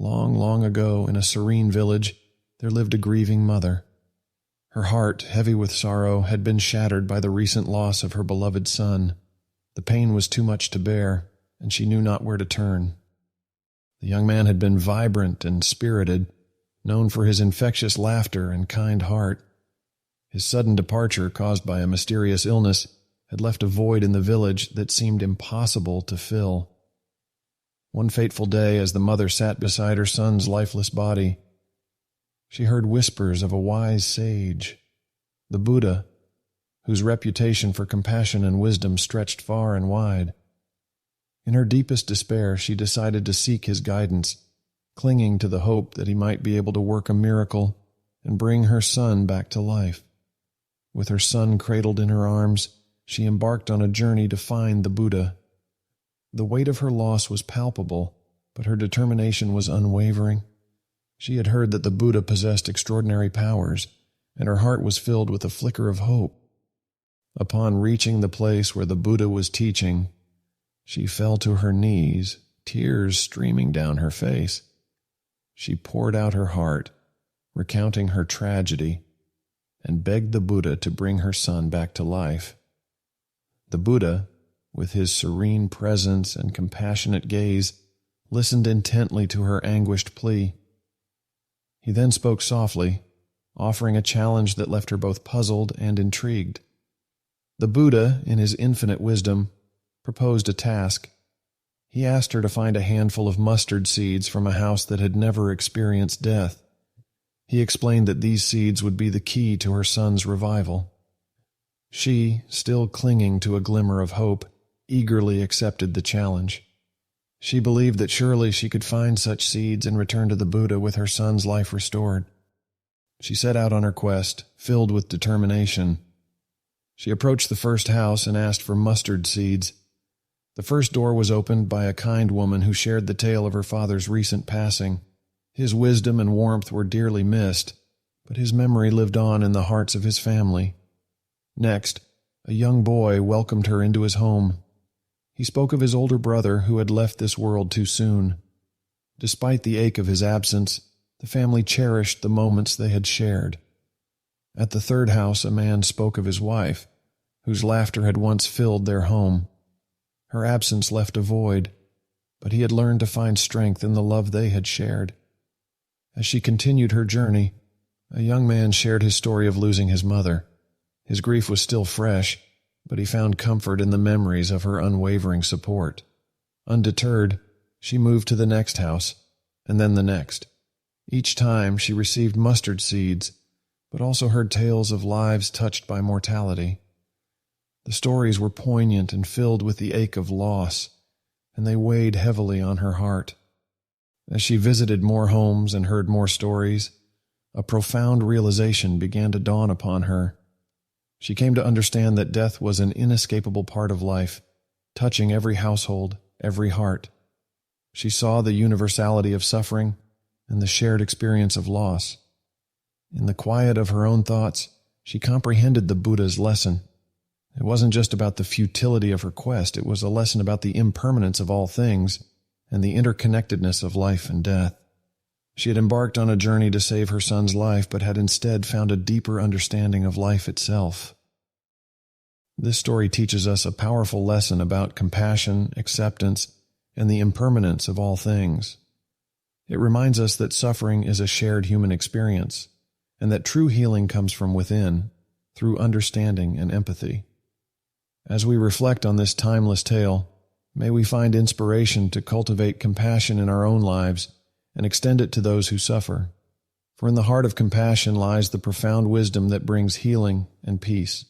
long, long ago in a serene village, there lived a grieving mother. Her heart, heavy with sorrow, had been shattered by the recent loss of her beloved son. The pain was too much to bear, and she knew not where to turn. The young man had been vibrant and spirited, known for his infectious laughter and kind heart. His sudden departure, caused by a mysterious illness, had left a void in the village that seemed impossible to fill. One fateful day, as the mother sat beside her son's lifeless body, she heard whispers of a wise sage, the Buddha, whose reputation for compassion and wisdom stretched far and wide. In her deepest despair, she decided to seek his guidance, clinging to the hope that he might be able to work a miracle and bring her son back to life. With her son cradled in her arms, she embarked on a journey to find the Buddha. The weight of her loss was palpable, but her determination was unwavering. She had heard that the Buddha possessed extraordinary powers, and her heart was filled with a flicker of hope. Upon reaching the place where the Buddha was teaching, she fell to her knees, tears streaming down her face. She poured out her heart, recounting her tragedy, and begged the Buddha to bring her son back to life. The Buddha, with his serene presence and compassionate gaze, listened intently to her anguished plea. He then spoke softly, offering a challenge that left her both puzzled and intrigued. The Buddha, in his infinite wisdom, proposed a task. He asked her to find a handful of mustard seeds from a house that had never experienced death. He explained that these seeds would be the key to her son's revival. She, still clinging to a glimmer of hope, eagerly accepted the challenge. She believed that surely she could find such seeds and return to the Buddha with her son's life restored. She set out on her quest, filled with determination. She approached the first house and asked for mustard seeds. The first door was opened by a kind woman who shared the tale of her father's recent passing. His wisdom and warmth were dearly missed, but his memory lived on in the hearts of his family. Next, a young boy welcomed her into his home. He spoke of his older brother who had left this world too soon. Despite the ache of his absence, the family cherished the moments they had shared. At the third house, a man spoke of his wife, whose laughter had once filled their home. Her absence left a void, but he had learned to find strength in the love they had shared. As she continued her journey, a young man shared his story of losing his mother. His grief was still fresh, but he found comfort in the memories of her unwavering support. Undeterred, she moved to the next house, and then the next. Each time she received mustard seeds, but also heard tales of lives touched by mortality. The stories were poignant and filled with the ache of loss, and they weighed heavily on her heart. As she visited more homes and heard more stories, a profound realization began to dawn upon her. She came to understand that death was an inescapable part of life, touching every household, every heart. She saw the universality of suffering and the shared experience of loss. In the quiet of her own thoughts, she comprehended the Buddha's lesson. It wasn't just about the futility of her quest, it was a lesson about the impermanence of all things and the interconnectedness of life and death. She had embarked on a journey to save her son's life, but had instead found a deeper understanding of life itself. This story teaches us a powerful lesson about compassion, acceptance, and the impermanence of all things. It reminds us that suffering is a shared human experience, and that true healing comes from within, through understanding and empathy. As we reflect on this timeless tale, may we find inspiration to cultivate compassion in our own lives and extend it to those who suffer. For in the heart of compassion lies the profound wisdom that brings healing and peace.